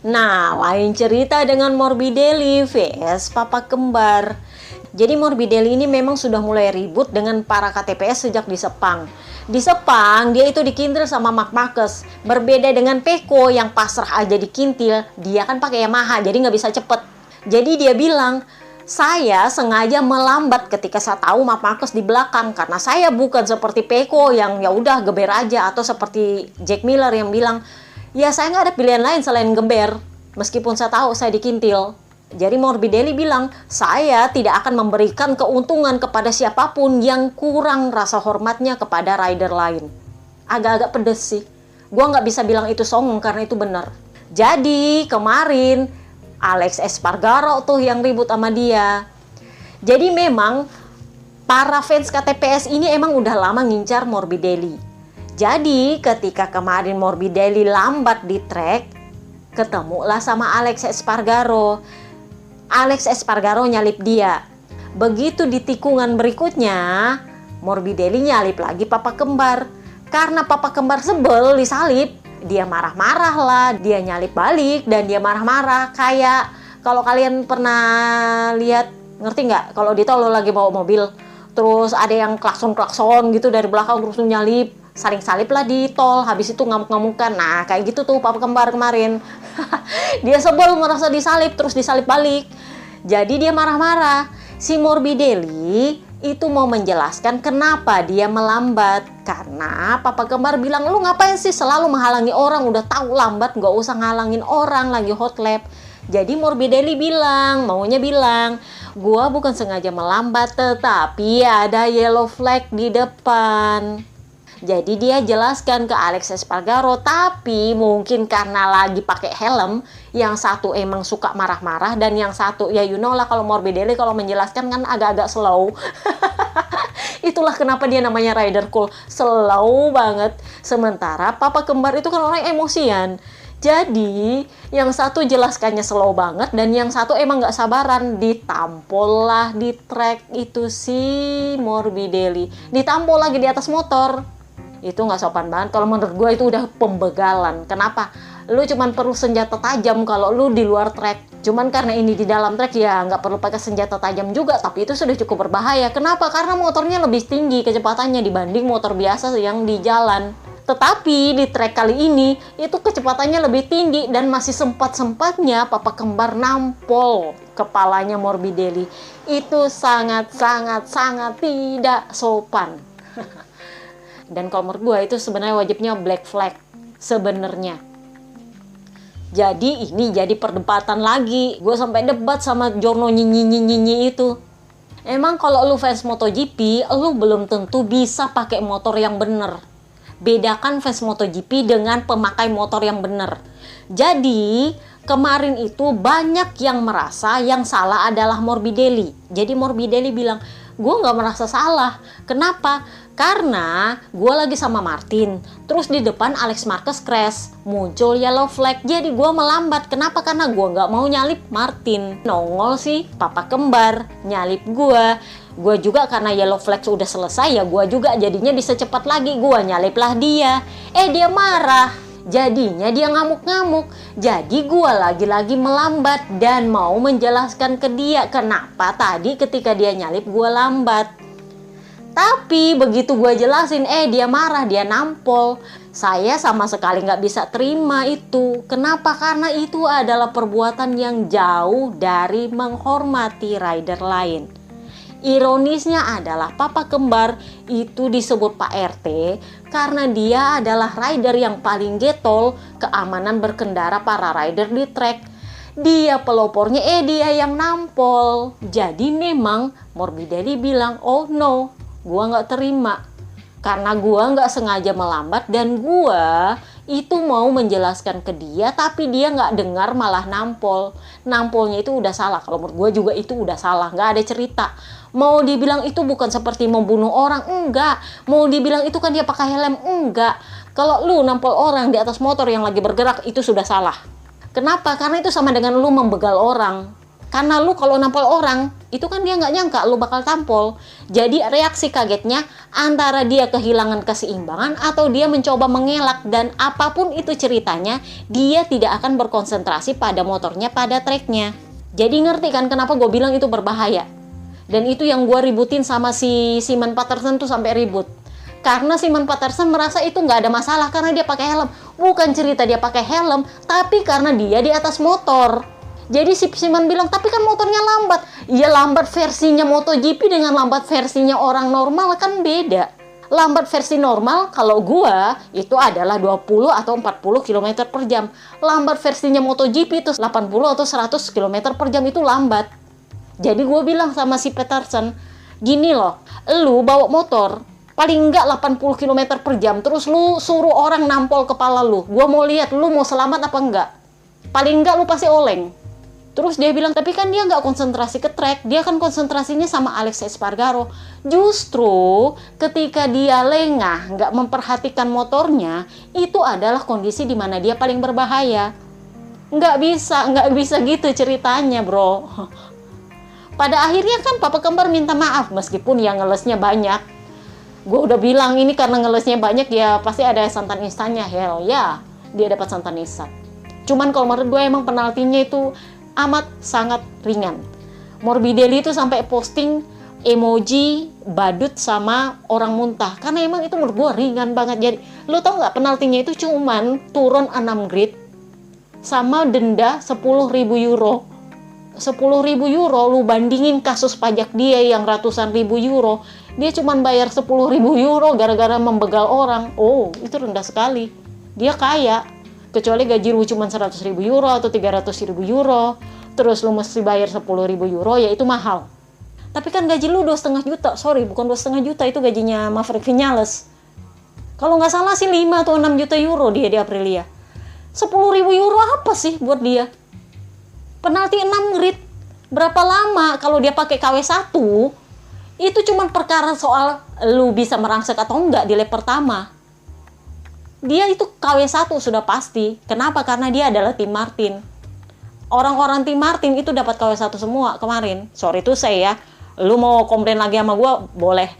Nah, lain cerita dengan Morbidelli vs Papa Kembar. Jadi Morbidelli ini memang sudah mulai ribut dengan para KTPS sejak di Sepang. Di Sepang dia itu dikintil sama Marc Marquez. Berbeda dengan Pecco yang pasrah aja dikintil, dia kan pakai Yamaha jadi nggak bisa cepet. Jadi dia bilang, saya sengaja melambat ketika saya tahu Marc Marquez di belakang karena saya bukan seperti Pecco yang ya udah geber aja, atau seperti Jack Miller yang bilang, ya saya nggak ada pilihan lain selain geber meskipun saya tahu saya dikintil. Jadi Morbidelli bilang, saya tidak akan memberikan keuntungan kepada siapapun yang kurang rasa hormatnya kepada rider lain. Agak-agak pedes sih. Gua nggak bisa bilang itu songong karena itu benar. Jadi kemarin Alex Espargaro tuh yang ribut sama dia. Jadi memang para fans KTPS ini emang udah lama ngincar Morbidelli. Jadi ketika kemarin Morbidelli lambat di track, ketemulah sama Alex Espargaro. Alex Espargaro nyalip dia. Begitu di tikungan berikutnya, Morbidelli nyalip lagi Papa Kembar. Karena Papa Kembar sebel disalip, dia marah-marah lah, dia nyalip balik dan dia marah-marah. Kayak kalau kalian pernah lihat, ngerti nggak? Kalau di tol lo lagi bawa mobil, terus ada yang klakson-klakson gitu dari belakang terus nyalip, saling salip lah di tol, habis itu ngamuk-ngamukan. Nah kayak gitu tuh Papa Kembar kemarin. Dia sebel merasa disalip, terus disalip balik. Jadi dia marah-marah. Si Morbidelli itu mau menjelaskan kenapa dia melambat. Karena Papa Kembar bilang, lu ngapain sih selalu menghalangi orang, udah tahu lambat gak usah ngalangin orang lagi hot lap. Jadi Morbidelli maunya bilang, gua bukan sengaja melambat, tetapi ada yellow flag di depan. Jadi dia jelaskan ke Alex Espargaro, tapi mungkin karena lagi pakai helm, yang satu emang suka marah-marah dan yang satu ya you know lah, kalau Morbidelli kalau menjelaskan kan agak-agak slow. Itulah kenapa dia namanya rider cool, slow banget. Sementara Papa Kembar itu kan orang emosian. Jadi yang satu jelaskannya slow banget dan yang satu emang gak sabaran. Ditampol lah di track itu si Morbidelli, ditampol lagi di atas motor. Itu nggak sopan banget. Kalau menurut gue itu udah pembegalan. Kenapa? Lu cuman perlu senjata tajam kalau lu di luar trek. Cuman karena ini di dalam trek ya nggak perlu pakai senjata tajam juga. Tapi itu sudah cukup berbahaya. Kenapa? Karena motornya lebih tinggi kecepatannya dibanding motor biasa yang di jalan. Tetapi di trek kali ini itu kecepatannya lebih tinggi dan masih sempat-sempatnya Papa Kembar nampol kepalanya Morbidelli. Itu sangat tidak sopan. Dan kalau menurut gue itu sebenarnya wajibnya black flag sebenarnya. Jadi ini jadi perdebatan lagi. Gue sampai debat sama Jorno nyinyi itu. Emang kalau lu fans MotoGP, lu belum tentu bisa pakai motor yang bener. Bedakan fans MotoGP dengan pemakai motor yang bener. Jadi kemarin itu banyak yang merasa yang salah adalah Morbidelli. Jadi Morbidelli bilang, gue gak merasa salah. Kenapa? Karena gue lagi sama Martin, terus di depan Alex Marquez crash, muncul yellow flag, jadi gue melambat. Kenapa? Karena gue gak mau nyalip Martin. Nongol sih Papa Kembar, nyalip gue. Gue juga karena yellow flag sudah selesai, ya gue juga jadinya bisa cepat lagi, gue nyalip lah dia. Dia marah. Jadinya dia ngamuk-ngamuk. Jadi gua lagi-lagi melambat dan mau menjelaskan ke dia kenapa tadi ketika dia nyalip gua lambat. Tapi begitu gua jelasin, dia marah, dia nampol. Saya sama sekali nggak bisa terima itu. Kenapa? Karena itu adalah perbuatan yang jauh dari menghormati rider lain. Ironisnya adalah papa kembar itu disebut Pak RT karena dia adalah rider yang paling getol keamanan berkendara para rider di trek. Dia pelopornya, dia yang nampol. Jadi memang Morbidelli bilang, oh no, gua nggak terima. Karena gua nggak sengaja melambat dan gua itu mau menjelaskan ke dia tapi dia nggak dengar malah nampol. Nampolnya itu udah salah. Kalau menurut gua juga itu udah salah, nggak ada cerita. Mau dibilang itu bukan seperti membunuh orang, enggak. Mau dibilang itu kan dia pakai helm, enggak. Kalau lu nampol orang di atas motor yang lagi bergerak, itu sudah salah. Kenapa? Karena itu sama dengan lu membegal orang. Karena lu kalau nampol orang, itu kan dia nggak nyangka lu bakal tampol. Jadi reaksi kagetnya antara dia kehilangan keseimbangan atau dia mencoba mengelak. Dan apapun itu ceritanya, dia tidak akan berkonsentrasi pada motornya, pada treknya. Jadi ngerti kan kenapa gue bilang itu berbahaya? Dan itu yang gue ributin sama si Simon Patterson tuh sampai ribut. Karena Simon Patterson merasa itu nggak ada masalah karena dia pakai helm. Bukan cerita dia pakai helm, tapi karena dia di atas motor. Jadi si Simon bilang, tapi kan motornya lambat. Ya lambat versinya MotoGP dengan lambat versinya orang normal kan beda. Lambat versi normal kalau gua itu adalah 20 atau 40 km per jam. Lambat versinya MotoGP itu 80 atau 100 km per jam itu lambat. Jadi gue bilang sama si Peterson, gini loh, lu bawa motor, paling enggak 80 km per jam, terus lu suruh orang nampol kepala lu. Gue mau lihat lu mau selamat apa enggak. Paling enggak lu pasti oleng. Terus dia bilang, tapi kan dia nggak konsentrasi ke trek, dia kan konsentrasinya sama Alex Espargaro. Justru ketika dia lengah, nggak memperhatikan motornya, itu adalah kondisi di mana dia paling berbahaya. Nggak bisa gitu ceritanya, bro. Pada akhirnya kan papa kembar minta maaf meskipun yang ngelesnya banyak. Gue udah bilang ini karena ngelesnya banyak ya pasti ada santan instannya. Hell ya, dia dapat santan instan. Cuman kalau menurut gue emang penaltinya itu amat sangat ringan. Morbidelli itu sampai posting emoji badut sama orang muntah. Karena emang itu menurut gue ringan banget. Jadi lo tau nggak penaltinya itu cuman turun 6 grid sama denda 10.000 euro. 10.000 euro lu bandingin kasus pajak dia yang ratusan ribu euro, dia cuma bayar 10.000 euro gara-gara membegal orang. Oh, itu rendah sekali. Dia kaya. Kecuali gaji lu cuma 100.000 euro atau 300.000 euro, terus lu mesti bayar 10.000 euro, ya itu mahal. Tapi kan gaji lu 2,5 juta. Sorry, bukan 2,5 juta, itu gajinya Maverick Vinales. Kalau nggak salah sih 5 atau 6 juta euro dia di Aprilia. 10.000 euro apa sih buat dia? Penalti 6 grid. Berapa lama kalau dia pakai KW1? Itu cuma perkara soal lu bisa merangsek atau enggak di lap pertama. Dia itu KW1 sudah pasti. Kenapa? Karena dia adalah tim Martin. Orang-orang tim Martin itu dapat KW1 semua kemarin. Sorry tuh saya ya. Lu mau komplain lagi sama gua, boleh.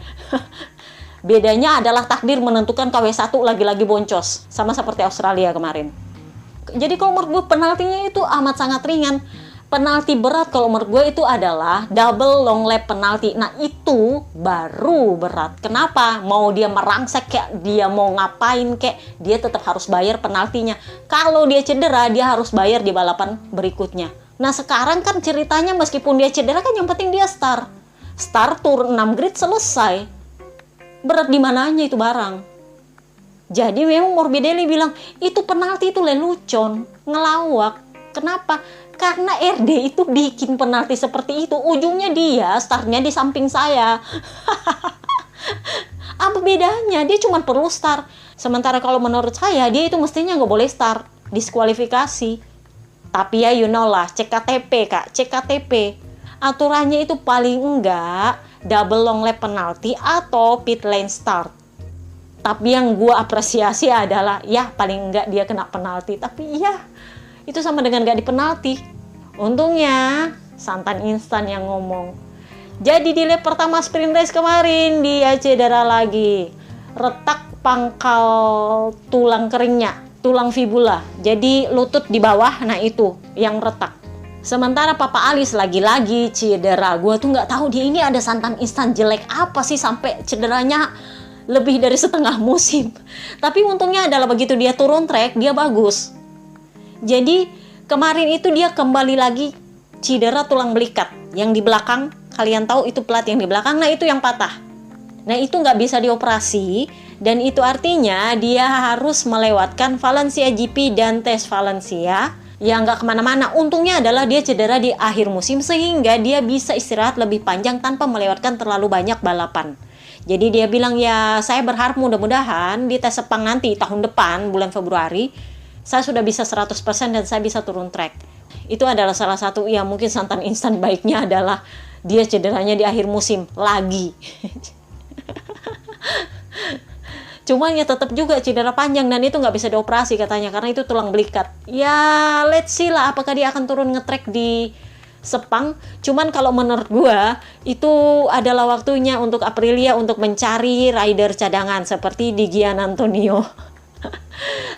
Bedanya adalah takdir menentukan KW1 lagi-lagi boncos. Sama seperti Australia kemarin. Jadi kalau menurut gue penaltinya itu amat sangat ringan. Penalti berat kalau menurut gue itu adalah double long lap penalti. Nah itu baru berat. Kenapa? Mau dia merangsek kayak dia mau ngapain kayak dia tetap harus bayar penaltinya. Kalau dia cedera dia harus bayar di balapan berikutnya. Nah sekarang kan ceritanya meskipun dia cedera kan yang penting dia start turun 6 grid selesai. Berat di mananya itu barang. Jadi memang Morbidelli bilang, itu penalti itu lelucon, ngelawak. Kenapa? Karena RD itu bikin penalti seperti itu. Ujungnya dia, startnya di samping saya. Apa bedanya? Dia cuma perlu start. Sementara kalau menurut saya, dia itu mestinya nggak boleh start. Diskualifikasi. Tapi ya you know lah, cek KTP kak, cek KTP. Aturannya itu paling enggak double long lap penalti atau pit lane start. Tapi yang gue apresiasi adalah, ya paling enggak dia kena penalti. Tapi ya, itu sama dengan gak dipenalti. Untungnya, santan instan yang ngomong. Jadi di lap pertama sprint race kemarin, dia cedera lagi. Retak pangkal tulang keringnya. tulang fibula. Jadi lutut di bawah, nah itu yang retak. Sementara Papa Alex lagi-lagi cedera. Gue tuh nggak tahu dia ini ada santan instan jelek apa sih sampai cederanya lebih dari setengah musim. Tapi untungnya adalah begitu dia turun track, dia bagus. Jadi kemarin itu dia kembali lagi cedera tulang belikat. Yang di belakang, kalian tahu itu plat yang di belakang, nah itu yang patah. Nah itu nggak bisa dioperasi. Dan itu artinya dia harus melewatkan Valencia GP dan tes Valencia yang nggak kemana-mana. Untungnya adalah dia cedera di akhir musim sehingga dia bisa istirahat lebih panjang tanpa melewatkan terlalu banyak balapan. Jadi dia bilang ya saya berharap mudah-mudahan di tes Sepang nanti tahun depan bulan Februari saya sudah bisa 100% dan saya bisa turun track. Itu adalah salah satu ya mungkin santan instan baiknya adalah dia cederanya di akhir musim lagi. Cuman ya tetap juga cedera panjang dan itu nggak bisa dioperasi katanya karena itu tulang belikat. Ya let's see lah apakah dia akan turun ngetrek di Sepang. Cuman kalau menurut gua itu adalah waktunya untuk Aprilia untuk mencari rider cadangan seperti di Gian Antonio.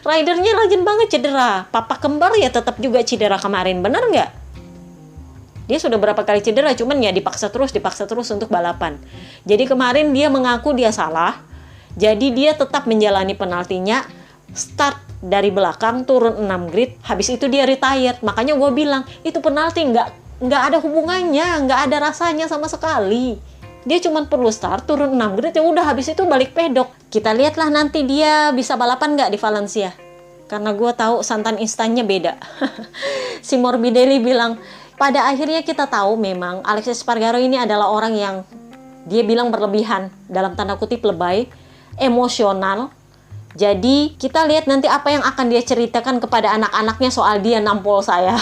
Ridernya rajin banget cedera. Papa kembar ya tetap juga cedera kemarin, bener nggak? Dia sudah berapa kali cedera, cuman ya dipaksa terus untuk balapan. Jadi kemarin dia mengaku dia salah. Jadi dia tetap menjalani penaltinya, start dari belakang, turun 6 grid, habis itu dia retired. Makanya gue bilang, itu penalti nggak ada hubungannya, nggak ada rasanya sama sekali. Dia cuma perlu start, turun 6 grid, ya udah habis itu balik pedok. Kita lihatlah nanti dia bisa balapan nggak di Valencia. Karena gue tahu santan instannya beda. Si Morbidelli bilang, pada akhirnya kita tahu memang Alex Espargaro ini adalah orang yang dia bilang berlebihan, dalam tanda kutip lebay, emosional. Jadi kita lihat nanti apa yang akan dia ceritakan kepada anak-anaknya soal dia nampol saya.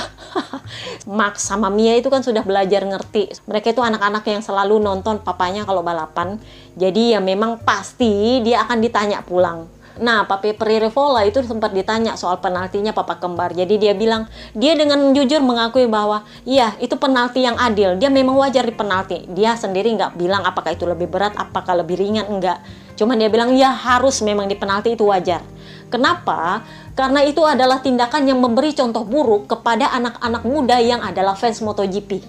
Max sama Mia itu kan sudah belajar ngerti. Mereka itu anak-anak yang selalu nonton papanya kalau balapan. Jadi ya memang pasti dia akan ditanya pulang. Nah, Papi Prirevola itu sempat ditanya soal penaltinya papa kembar. Jadi dia bilang, dia dengan jujur mengakui bahwa iya, itu penalti yang adil. Dia memang wajar di penalti. Dia sendiri nggak bilang apakah itu lebih berat, apakah lebih ringan, enggak. Cuman dia bilang, ya harus memang di penalti itu wajar. Kenapa? Karena itu adalah tindakan yang memberi contoh buruk kepada anak-anak muda yang adalah fans MotoGP.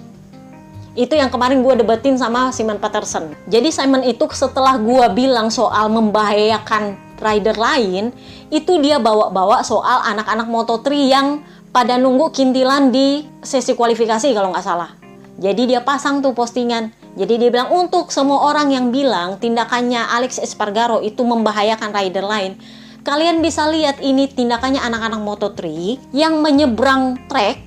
Itu yang kemarin gue debatin sama Simon Peterson. Jadi Simon itu setelah gue bilang soal membahayakan rider lain, itu dia bawa-bawa soal anak-anak Moto3 yang pada nunggu kintilan di sesi kualifikasi kalau nggak salah. Jadi dia pasang tuh postingan. Jadi dia bilang untuk semua orang yang bilang tindakannya Alex Espargaro itu membahayakan rider lain, kalian bisa lihat ini tindakannya anak-anak Moto3 yang menyeberang trek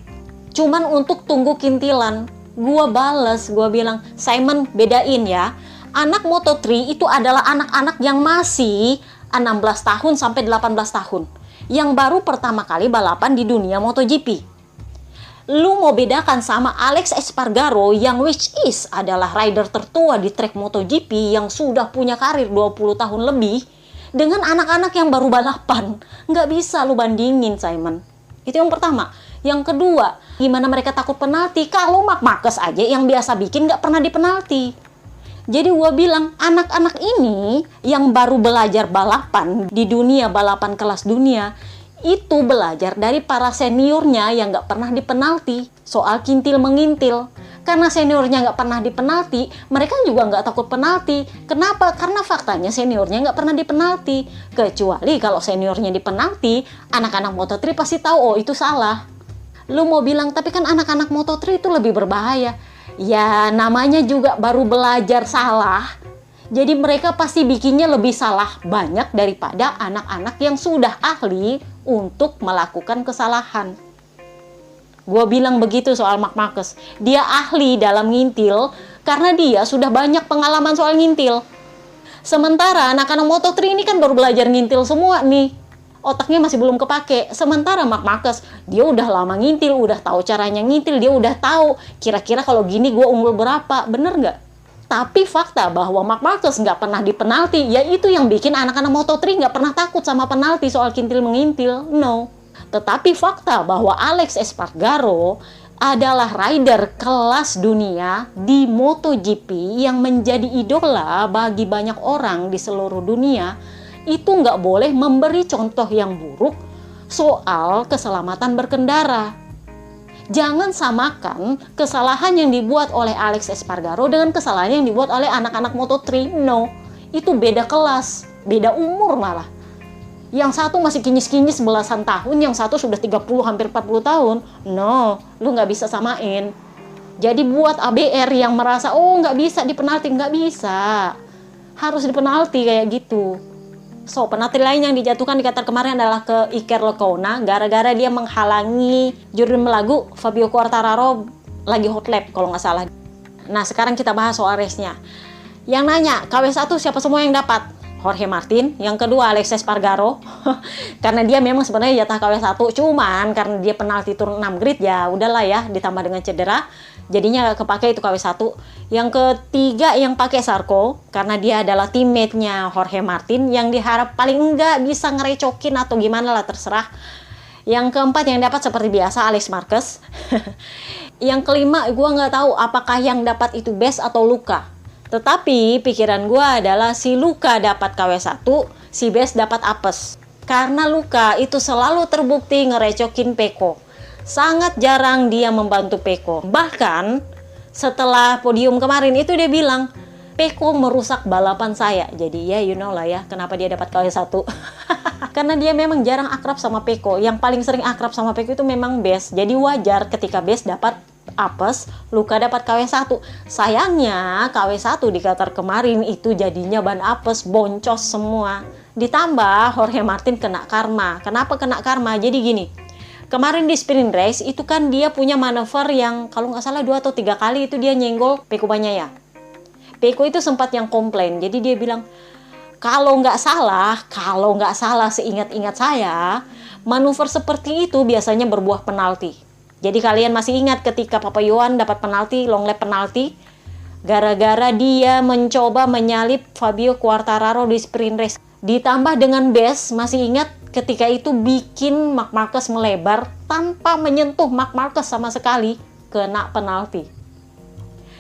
cuman untuk tunggu kintilan. Gua bales, gua bilang, Simon bedain ya. Anak Moto3 itu adalah anak-anak yang masih 16 tahun sampai 18 tahun. Yang baru pertama kali balapan di dunia MotoGP. Lu mau bedakan sama Alex Espargaro yang which is adalah rider tertua di trek MotoGP yang sudah punya karir 20 tahun lebih dengan anak-anak yang baru balapan. Nggak bisa lu bandingin, Simon. Itu yang pertama. Yang kedua, gimana mereka takut penalti kalau Marc Marquez aja yang biasa bikin nggak pernah dipenalti. Jadi gue bilang, anak-anak ini yang baru belajar balapan di dunia, balapan kelas dunia, itu belajar dari para seniornya yang nggak pernah dipenalti soal kintil-mengintil. Karena seniornya nggak pernah dipenalti, mereka juga nggak takut penalti. Kenapa? Karena faktanya seniornya nggak pernah dipenalti. Kecuali kalau seniornya dipenalti, anak-anak Moto3 pasti tahu, oh itu salah. Lu mau bilang, tapi kan anak-anak Moto3 itu lebih berbahaya. Ya namanya juga baru belajar salah. Jadi mereka pasti bikinnya lebih salah banyak daripada anak-anak yang sudah ahli untuk melakukan kesalahan. Gue bilang begitu soal Marc Marquez. Dia ahli dalam ngintil karena dia sudah banyak pengalaman soal ngintil. Sementara anak-anak Moto3 ini kan baru belajar ngintil semua nih. Otaknya masih belum kepake. Sementara Marc Marquez, dia udah lama ngintil, udah tahu caranya ngintil, dia udah tahu kira-kira kalau gini gue unggul berapa, bener nggak? Tapi fakta bahwa Marc Marquez nggak pernah dipenalti, ya itu yang bikin anak-anak Moto3 nggak pernah takut sama penalti soal kintil mengintil, no. Tetapi fakta bahwa Alex Espargaro adalah rider kelas dunia di MotoGP yang menjadi idola bagi banyak orang di seluruh dunia, itu nggak boleh memberi contoh yang buruk soal keselamatan berkendara. Jangan samakan kesalahan yang dibuat oleh Alex Espargaro dengan kesalahan yang dibuat oleh anak-anak Moto3. No, itu beda kelas, beda umur malah. Yang satu masih kinyis-kinyis belasan tahun, yang satu sudah 30 hampir 40 tahun. No, lu nggak bisa samain. Jadi buat ABR yang merasa, oh nggak bisa dipenalti, nggak bisa. Harus dipenalti kayak gitu. So, penalti lain yang dijatuhkan di Qatar kemarin adalah ke Iker Lecuona gara-gara dia menghalangi Jordan Melagu, Fabio Quartararo lagi hot lap kalau nggak salah. Nah, sekarang kita bahas soal race-nya. Yang nanya, KW1 siapa semua yang dapat? Jorge Martin, yang kedua Alex Espargaro. Karena dia memang sebenarnya jatah KW1, cuman karena dia penalti turun 6 grid ya udahlah ya, ditambah dengan cedera. Jadinya gak kepake itu KW1. Yang ketiga yang pakai Sarko, karena dia adalah teammate-nya Jorge Martin, yang diharap paling enggak bisa ngerecokin atau gimana lah, terserah. Yang keempat yang dapat seperti biasa Alex Marquez. Yang kelima gue nggak tahu apakah yang dapat itu Best atau Luka. Tetapi pikiran gue adalah si Luka dapat KW1, si Best dapat apes. Karena Luka itu selalu terbukti ngerecokin Pecco. Sangat jarang dia membantu Pecco. Bahkan setelah podium kemarin itu dia bilang, Pecco merusak balapan saya. Jadi ya you know lah ya kenapa dia dapat KW1. Karena dia memang jarang akrab sama Pecco. Yang paling sering akrab sama Pecco itu memang Best. Jadi wajar ketika Best dapat apes, Luka dapat KW1. Sayangnya KW1 di Qatar kemarin itu jadinya ban apes, boncos semua. Ditambah Jorge Martin kena karma. Kenapa kena karma? Jadi gini, kemarin di sprint race itu kan dia punya manuver yang kalau nggak salah 2 atau 3 kali itu dia nyenggol Pecco Bagnaia. Pecco itu sempat yang komplain. Jadi dia bilang, kalau nggak salah seingat-ingat saya, manuver seperti itu biasanya berbuah penalti. Jadi kalian masih ingat ketika Papayuan dapat penalti, long lap penalti, gara-gara dia mencoba menyalip Fabio Quartararo di sprint race. Ditambah dengan Best, masih ingat ketika itu bikin Marc Marquez melebar tanpa menyentuh Marc Marquez sama sekali, kena penalti.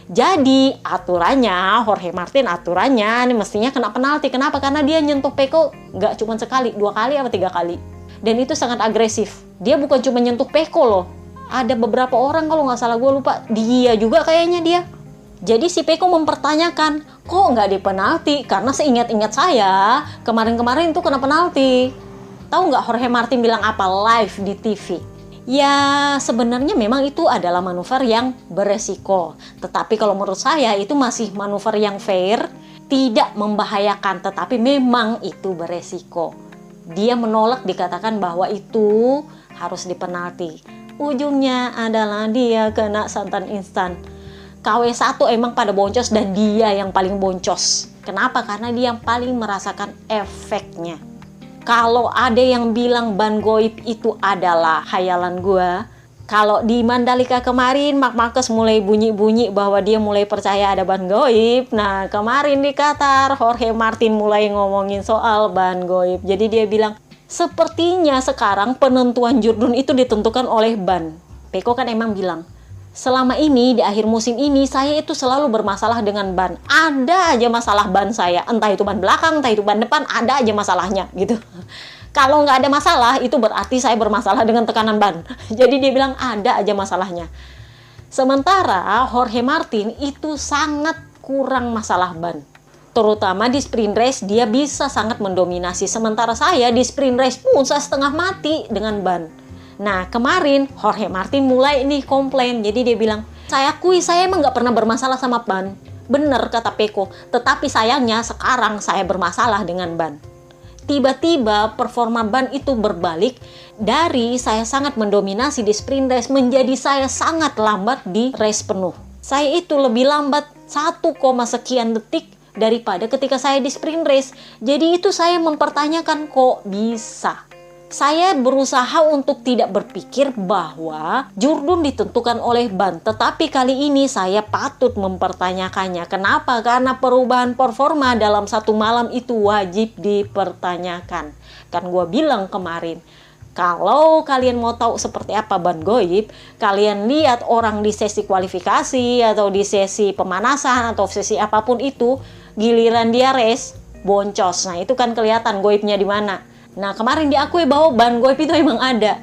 Jadi aturannya, Jorge Martin aturannya ini mestinya kena penalti. Kenapa? Karena dia nyentuh Pecco nggak cuma sekali, 2 kali atau 3 kali. Dan itu sangat agresif. Dia bukan cuma nyentuh Pecco loh. Ada beberapa orang kalau nggak salah gue lupa, dia juga kayaknya dia. Jadi si Pecco mempertanyakan, kok nggak dipenalti? Karena seingat-ingat saya, kemarin-kemarin itu kena penalti. Tahu nggak Jorge Martin bilang apa live di TV? Ya sebenarnya memang itu adalah manuver yang beresiko. Tetapi kalau menurut saya itu masih manuver yang fair, tidak membahayakan, tetapi memang itu beresiko. Dia menolak dikatakan bahwa itu harus dipenalti. Ujungnya adalah dia kena santan instan. KW1 emang pada boncos dan dia yang paling boncos. Kenapa? Karena dia yang paling merasakan efeknya. Kalau ada yang bilang ban goib itu adalah khayalan gua, kalau di Mandalika kemarin Marc Marquez mulai bunyi-bunyi bahwa dia mulai percaya ada ban goib. Nah kemarin di Qatar Jorge Martin mulai ngomongin soal ban goib. Jadi dia bilang, sepertinya sekarang penentuan Jordan itu ditentukan oleh ban. Pecco kan emang bilang, selama ini di akhir musim ini saya itu selalu bermasalah dengan ban. Ada aja masalah ban saya, entah itu ban belakang, entah itu ban depan, ada aja masalahnya gitu. Kalau nggak ada masalah itu berarti saya bermasalah dengan tekanan ban. Jadi dia bilang ada aja masalahnya. Sementara Jorge Martin itu sangat kurang masalah ban. Terutama di sprint race dia bisa sangat mendominasi. Sementara saya di sprint race pun saya setengah mati dengan ban. Nah kemarin Jorge Martin mulai nih komplain. Jadi dia bilang, saya akui saya emang nggak pernah bermasalah sama ban. Bener kata Pecco, tetapi sayangnya sekarang saya bermasalah dengan ban. Tiba-tiba performa ban itu berbalik. Dari saya sangat mendominasi di sprint race menjadi saya sangat lambat di race penuh. Saya itu lebih lambat 1, sekian detik daripada ketika saya di sprint race. Jadi itu saya mempertanyakan kok bisa. Saya berusaha untuk tidak berpikir bahwa Jordan ditentukan oleh ban. Tetapi kali ini saya patut mempertanyakannya. Kenapa? Karena perubahan performa dalam satu malam itu wajib dipertanyakan. Kan gue bilang kemarin, kalau kalian mau tahu seperti apa ban goib, kalian lihat orang di sesi kualifikasi atau di sesi pemanasan atau sesi apapun itu, giliran dia race, boncos. Nah itu kan kelihatan goibnya di mana. Nah, kemarin diakui bahwa ban goib itu emang ada.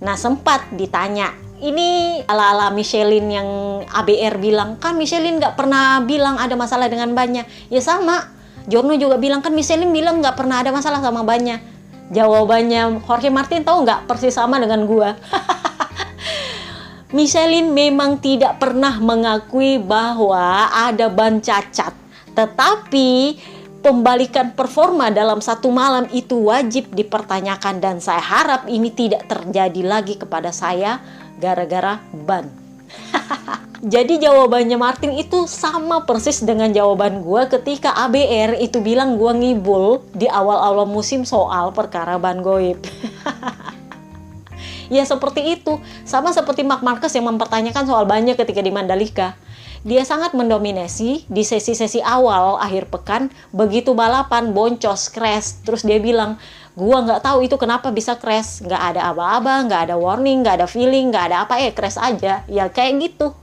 Nah, sempat ditanya, ini ala-ala Michelin yang ABR bilang, kan Michelin nggak pernah bilang ada masalah dengan bannya. Ya sama, Giorno juga bilang, kan Michelin bilang nggak pernah ada masalah sama bannya. Jawabannya Jorge Martin tahu nggak, persis sama dengan gua. Michelin memang tidak pernah mengakui bahwa ada ban cacat. Tetapi pembalikan performa dalam satu malam itu wajib dipertanyakan, dan saya harap ini tidak terjadi lagi kepada saya gara-gara ban. Jadi jawabannya Martin itu sama persis dengan jawaban gue ketika ABR itu bilang gue ngibul di awal-awal musim soal perkara ban goib. Ya seperti itu, sama seperti Marc Marquez yang mempertanyakan soal bannya ketika di Mandalika. Dia sangat mendominasi di sesi-sesi awal akhir pekan, begitu balapan boncos, crash, terus dia bilang, gua nggak tahu itu kenapa bisa crash, nggak ada aba-aba, nggak ada warning, nggak ada feeling, nggak ada apa, crash aja, ya kayak gitu.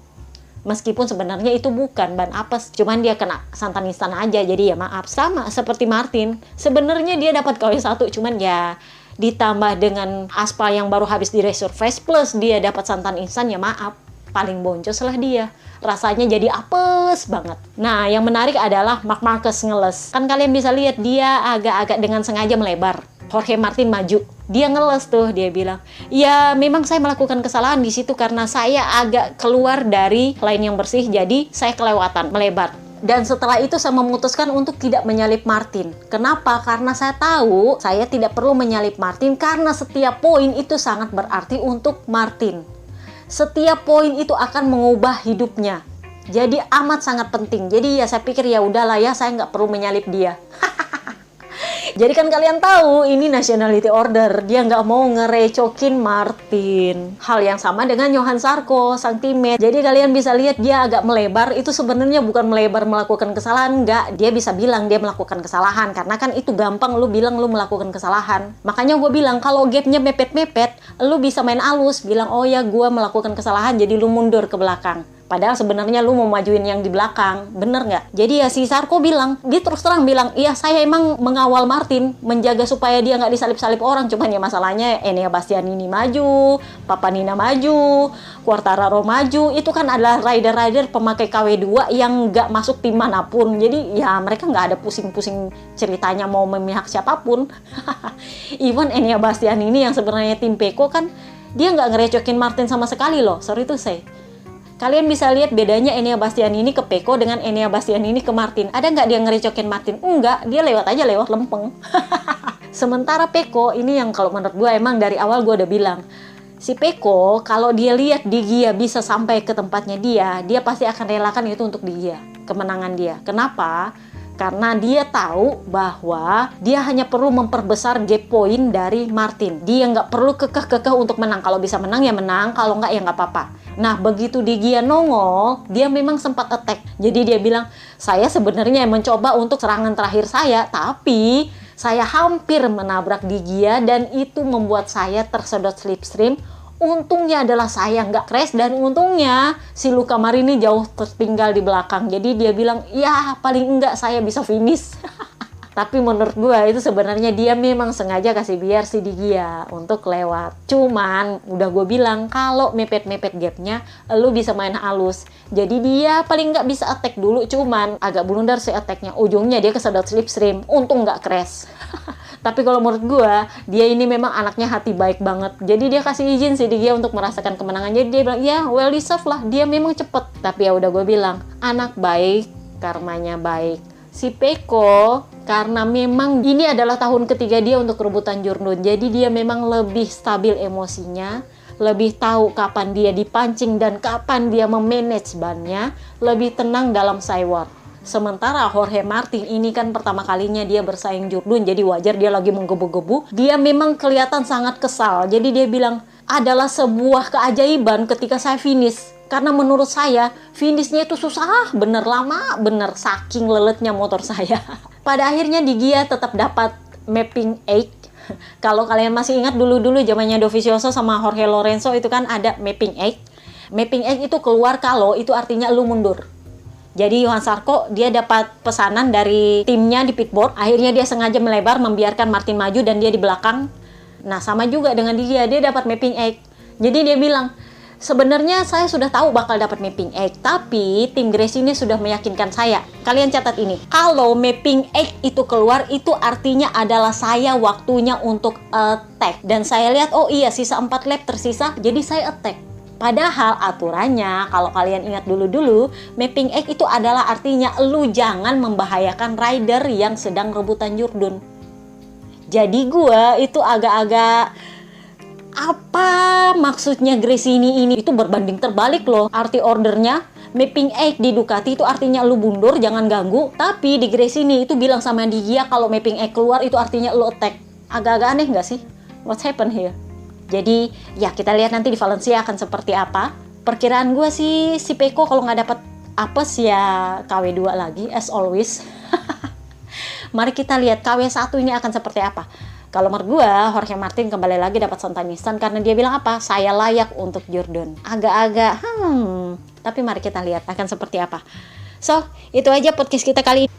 Meskipun sebenarnya itu bukan ban apes, cuman dia kena santan instan aja, jadi ya maaf. Sama seperti Martin, sebenarnya dia dapat KW1, cuman ya ditambah dengan aspal yang baru habis di resurface plus dia dapat santan instan, ya maaf, paling boncos lah dia. Rasanya jadi apes banget. Nah, yang menarik adalah Marc Marquez ngeles. Kan kalian bisa lihat dia agak-agak dengan sengaja melebar. Jorge Martin maju. Dia ngeles tuh, dia bilang, ya memang saya melakukan kesalahan di situ karena saya agak keluar dari line yang bersih, jadi saya kelewatan, melebar. Dan setelah itu saya memutuskan untuk tidak menyalip Martin. Kenapa? Karena saya tahu saya tidak perlu menyalip Martin karena setiap poin itu sangat berarti untuk Martin. Setiap poin itu akan mengubah hidupnya. Jadi amat sangat penting. Jadi ya saya pikir ya udahlah ya, saya nggak perlu menyalip dia. Jadi kan kalian tahu ini nationality order, dia nggak mau ngerecokin Martin. Hal yang sama dengan Johan Zarco, sang teammate. Jadi kalian bisa lihat dia agak melebar, itu sebenarnya bukan melebar melakukan kesalahan, nggak. Dia bisa bilang dia melakukan kesalahan, karena kan itu gampang lu bilang lu melakukan kesalahan. Makanya gue bilang kalau gapnya mepet-mepet, lu bisa main alus, bilang oh ya gue melakukan kesalahan, jadi lu mundur ke belakang. Padahal sebenarnya lu mau majuin yang di belakang, bener nggak? Jadi ya si Zarco bilang, dia terus terang bilang, iya saya emang mengawal Martin, menjaga supaya dia nggak disalip-salip orang. Cuman ya masalahnya Enea Bastianini maju, Papanina maju, Quartararo maju. Itu kan adalah rider-rider pemakai KW2 yang nggak masuk tim manapun. Jadi ya mereka nggak ada pusing-pusing ceritanya mau memihak siapapun. Even Enea Bastianini yang sebenarnya tim Pecco kan, dia nggak ngerecokin Martin sama sekali loh, sorry to say. Kalian bisa lihat bedanya Enea Bastianini ke Pecco dengan Enea Bastianini ke Martin. Ada nggak dia ngerecokin Martin? Enggak, dia lewat aja lewat lempeng. Sementara Pecco ini yang kalau menurut gue emang dari awal gue udah bilang, si Pecco kalau dia lihat Di Gia bisa sampai ke tempatnya dia pasti akan relakan itu untuk Di Gia, kemenangan dia. Kenapa? Karena dia tahu bahwa dia hanya perlu memperbesar gap point dari Martin. Dia nggak perlu kekeh-kekeh untuk menang. Kalau bisa menang ya menang, kalau nggak ya nggak apa-apa. Nah begitu Di Gia nongol, dia memang sempat attack. Jadi dia bilang, saya sebenarnya mencoba untuk serangan terakhir saya, tapi saya hampir menabrak Di Gia dan itu membuat saya tersedot slipstream. Untungnya adalah saya nggak crash dan untungnya si Luca Marini jauh tertinggal di belakang. Jadi dia bilang, ya paling enggak saya bisa finish. Tapi menurut gue itu sebenarnya dia memang sengaja kasih biar si Di Gia untuk lewat. Cuman udah gue bilang kalau mepet-mepet gapnya lu bisa main halus. Jadi dia paling nggak bisa attack dulu, cuman agak blunder si attacknya. Ujungnya dia kesedot slipstream, untung nggak crash. Tapi kalau menurut gue, dia ini memang anaknya hati baik banget. Jadi dia kasih izin si Di Gia untuk merasakan kemenangan. Jadi dia bilang, ya well deserved lah, dia memang cepet. Tapi ya udah gue bilang, anak baik, karmanya baik. Si Pecco, karena memang ini adalah tahun ketiga dia untuk rebutan Jordan. Jadi dia memang lebih stabil emosinya, lebih tahu kapan dia dipancing dan kapan dia memanage bannya, lebih tenang dalam sidewalk. Sementara Jorge Martin ini kan pertama kalinya dia bersaing Jordan, jadi wajar dia lagi menggebu-gebu. Dia memang kelihatan sangat kesal. Jadi dia bilang, adalah sebuah keajaiban ketika saya finish. Karena menurut saya, finishnya itu susah, bener lama, bener saking leletnya motor saya. Pada akhirnya Di Gia tetap dapat mapping 8. Kalau kalian masih ingat dulu-dulu zamannya Dovizioso sama Jorge Lorenzo itu kan ada mapping 8. Mapping 8 itu keluar kalau itu artinya lu mundur. Jadi Johan Zarco dia dapat pesanan dari timnya di pitboard. Akhirnya dia sengaja melebar membiarkan Martin maju dan dia di belakang. Nah sama juga dengan dia dapat mapping egg. Jadi dia bilang, sebenarnya saya sudah tahu bakal dapat mapping egg, tapi tim Grace ini sudah meyakinkan saya. Kalian catat ini, kalau mapping egg itu keluar, itu artinya adalah saya waktunya untuk attack. Dan saya lihat, oh iya sisa 4 lap tersisa, jadi saya attack. Padahal aturannya, kalau kalian ingat dulu-dulu, mapping egg itu adalah artinya lu jangan membahayakan rider yang sedang rebutan Jurdun. Jadi gue itu agak-agak, apa maksudnya Grace ini itu berbanding terbalik loh. Arti ordernya, mapping egg di Ducati itu artinya lu mundur, jangan ganggu. Tapi di Grace ini itu bilang sama dia kalau mapping egg keluar itu artinya lu attack. Agak-agak aneh nggak sih? What's happened here? Jadi ya kita lihat nanti di Valencia akan seperti apa. Perkiraan gue sih si Pecco kalau nggak dapat apes ya KW2 lagi as always. Mari kita lihat KW1 ini akan seperti apa. Kalau menurut gue Jorge Martin kembali lagi dapat Sontanistan karena dia bilang apa? Saya layak untuk Jordan. Agak-agak tapi mari kita lihat akan seperti apa. So, itu aja podcast kita kali ini.